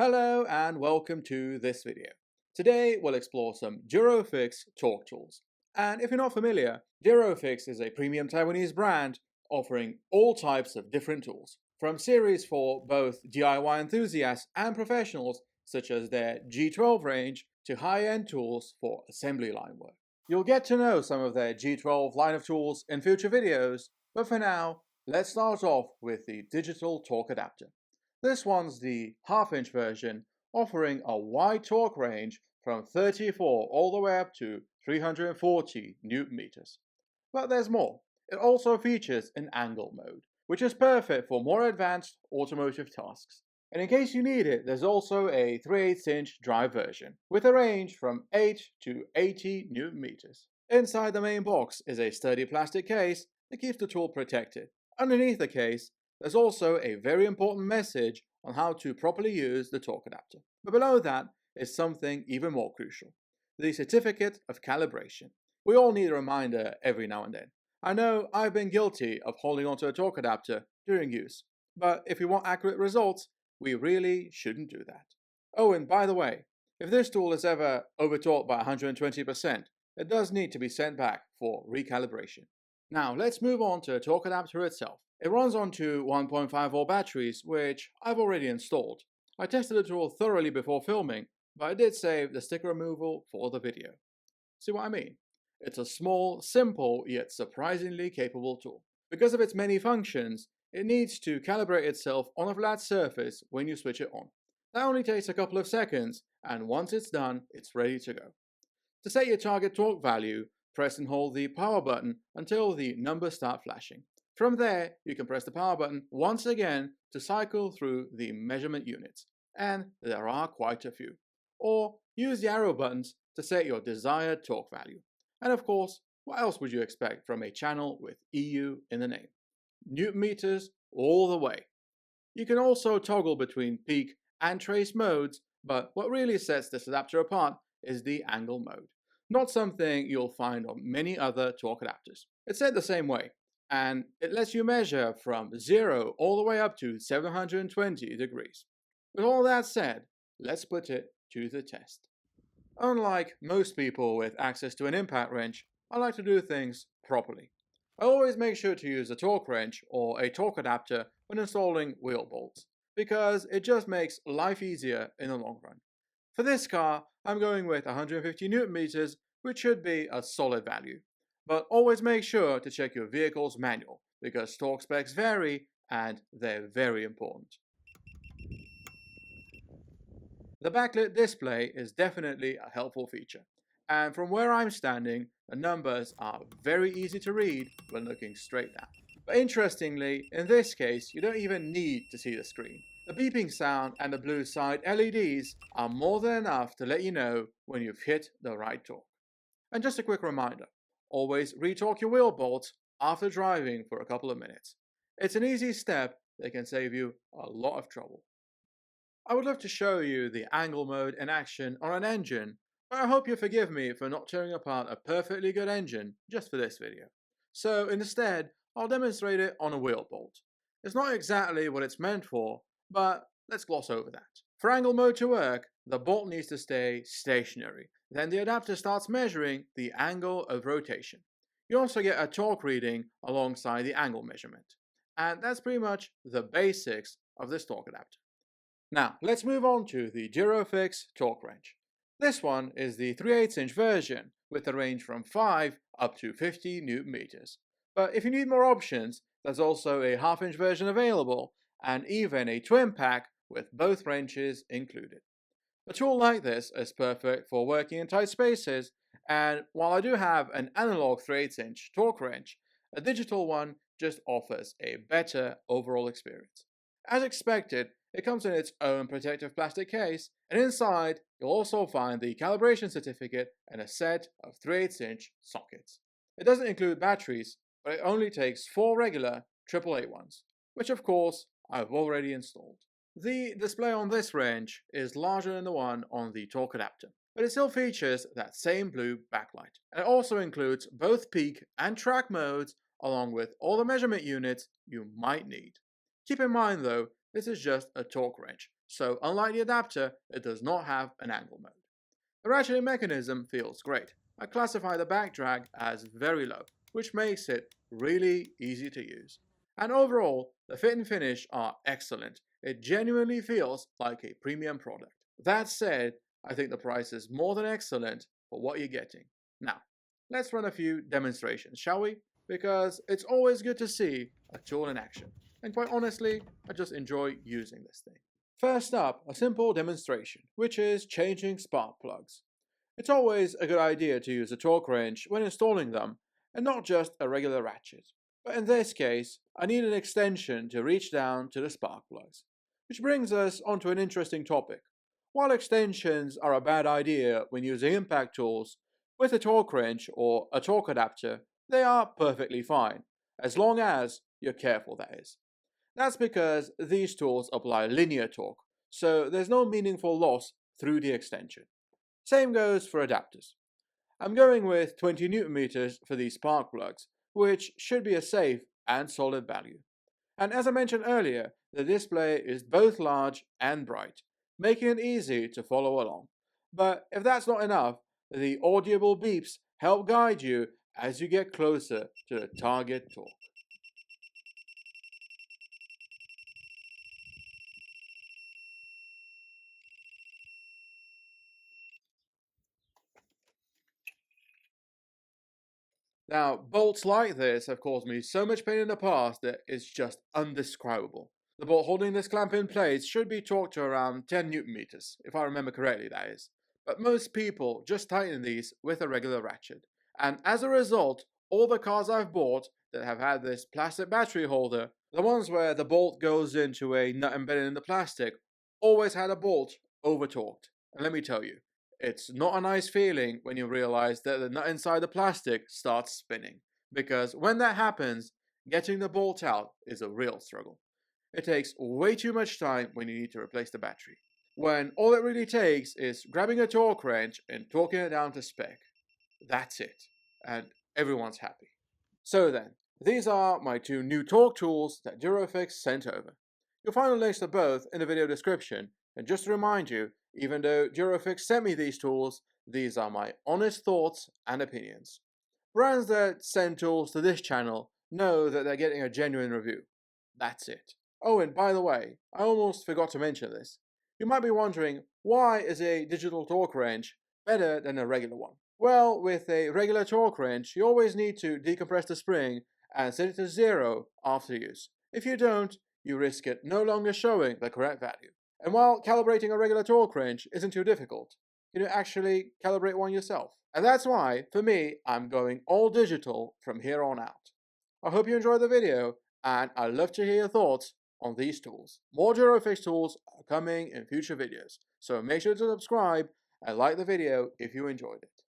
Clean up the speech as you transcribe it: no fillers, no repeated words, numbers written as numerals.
Hello and welcome to this video. Today we'll explore some Durofix torque tools. And if you're not familiar, Durofix is a premium Taiwanese brand offering all types of different tools, from series for both DIY enthusiasts and professionals such as their G12 range to high-end tools for assembly line work. You'll get to know some of their G12 line of tools in future videos, but for now, let's start off with the digital torque adapter. This one's the half-inch version, offering a wide torque range from 34 all the way up to 340 newton meters. But there's more. It also features an angle mode, which is perfect for more advanced automotive tasks. And in case you need it, there's also a 3/8-inch drive version, with a range from 8 to 80 newton meters. Inside the main box is a sturdy plastic case that keeps the tool protected. Underneath the case, there's also a very important message on how to properly use the torque adapter. But below that is something even more crucial: the certificate of calibration. We all need a reminder every now and then. I know I've been guilty of holding onto a torque adapter during use, but if we want accurate results, we really shouldn't do that. Oh, and by the way, if this tool is ever overtorqued by 120%, it does need to be sent back for recalibration. Now let's move on to the torque adapter itself. It runs on two 1.5 volt batteries, which I've already installed. I tested the tool thoroughly before filming, but I did save the sticker removal for the video. See what I mean? It's a small, simple, yet surprisingly capable tool. Because of its many functions, it needs to calibrate itself on a flat surface when you switch it on. That only takes a couple of seconds, and once it's done, it's ready to go. To set your target torque value, press and hold the power button until the numbers start flashing. From there, you can press the power button once again to cycle through the measurement units, and there are quite a few. Or use the arrow buttons to set your desired torque value. And of course, what else would you expect from a channel with EU in the name? Newton meters all the way. You can also toggle between peak and trace modes, but what really sets this adapter apart is the angle mode. Not something you'll find on many other torque adapters. It's set the same way, and it lets you measure from 0 all the way up to 720 degrees. With all that said, let's put it to the test. Unlike most people with access to an impact wrench, I like to do things properly. I always make sure to use a torque wrench or a torque adapter when installing wheel bolts, because it just makes life easier in the long run. For this car, I'm going with 150 newton meters, which should be a solid value. But always make sure to check your vehicle's manual, because torque specs vary and they're very important. The backlit display is definitely a helpful feature, and from where I'm standing, the numbers are very easy to read when looking straight down. But interestingly, in this case, you don't even need to see the screen. The beeping sound and the blue side LEDs are more than enough to let you know when you've hit the right torque. And just a quick reminder, always retorque your wheel bolts after driving for a couple of minutes. It's an easy step that can save you a lot of trouble. I would love to show you the angle mode in action on an engine, but I hope you forgive me for not tearing apart a perfectly good engine just for this video. So instead, I'll demonstrate it on a wheel bolt. It's not exactly what it's meant for, but let's gloss over that. For angle mode to work, the bolt needs to stay stationary. Then the adapter starts measuring the angle of rotation. You also get a torque reading alongside the angle measurement. And that's pretty much the basics of this torque adapter. Now, let's move on to the Durofix torque wrench. This one is the 3/8-inch version with a range from 5 up to 50 newton meters. But if you need more options, there's also a half-inch version available and even a twin pack with both wrenches included. A tool like this is perfect for working in tight spaces, and while I do have an analog 3/8-inch torque wrench, a digital one just offers a better overall experience. As expected, it comes in its own protective plastic case, and inside you'll also find the calibration certificate and a set of 3/8-inch sockets. It doesn't include batteries, but it only takes 4 regular AAA ones, which of course I've already installed. The display on this wrench is larger than the one on the torque adapter, but it still features that same blue backlight. And it also includes both peak and track modes, along with all the measurement units you might need. Keep in mind though, this is just a torque wrench, so unlike the adapter, it does not have an angle mode. The ratcheting mechanism feels great. I classify the back drag as very low, which makes it really easy to use. And overall, the fit and finish are excellent. It genuinely feels like a premium product. That said, I think the price is more than excellent for what you're getting. Now, let's run a few demonstrations, shall we? Because it's always good to see a tool in action. And quite honestly, I just enjoy using this thing. First up, a simple demonstration, which is changing spark plugs. It's always a good idea to use a torque wrench when installing them, and not just a regular ratchet. But in this case, I need an extension to reach down to the spark plugs. Which brings us onto an interesting topic. While extensions are a bad idea when using impact tools, with a torque wrench or a torque adapter, they are perfectly fine, as long as you're careful, that is. That's because these tools apply linear torque, so there's no meaningful loss through the extension. Same goes for adapters. I'm going with 20 Newton meters for these spark plugs, which should be a safe and solid value. And as I mentioned earlier, the display is both large and bright, making it easy to follow along. But if that's not enough, the audible beeps help guide you as you get closer to the target torque. Now, bolts like this have caused me so much pain in the past that it's just undescribable. The bolt holding this clamp in place should be torqued to around 10 Newton meters, if I remember correctly, that is. But most people just tighten these with a regular ratchet. And as a result, all the cars I've bought that have had this plastic battery holder, the ones where the bolt goes into a nut embedded in the plastic, always had a bolt over torqued. And let me tell you, it's not a nice feeling when you realize that the nut inside the plastic starts spinning, because when that happens, getting the bolt out is a real struggle. It takes way too much time when you need to replace the battery, when all it really takes is grabbing a torque wrench and torquing it down to spec. That's it, and everyone's happy. So then, these are my two new torque tools that Durofix sent over. You'll find the links to both in the video description, and just to remind you, even though Durofix sent me these tools, these are my honest thoughts and opinions. Brands that send tools to this channel know that they're getting a genuine review. That's it. Oh, and by the way, I almost forgot to mention this. You might be wondering, why is a digital torque wrench better than a regular one? Well, with a regular torque wrench, you always need to decompress the spring and set it to 0 after use. If you don't, you risk it no longer showing the correct value. And while calibrating a regular torque wrench isn't too difficult, you can actually calibrate one yourself. And that's why, for me, I'm going all digital from here on out. I hope you enjoyed the video, and I'd love to hear your thoughts on these tools. More Durofix tools are coming in future videos, so make sure to subscribe and like the video if you enjoyed it.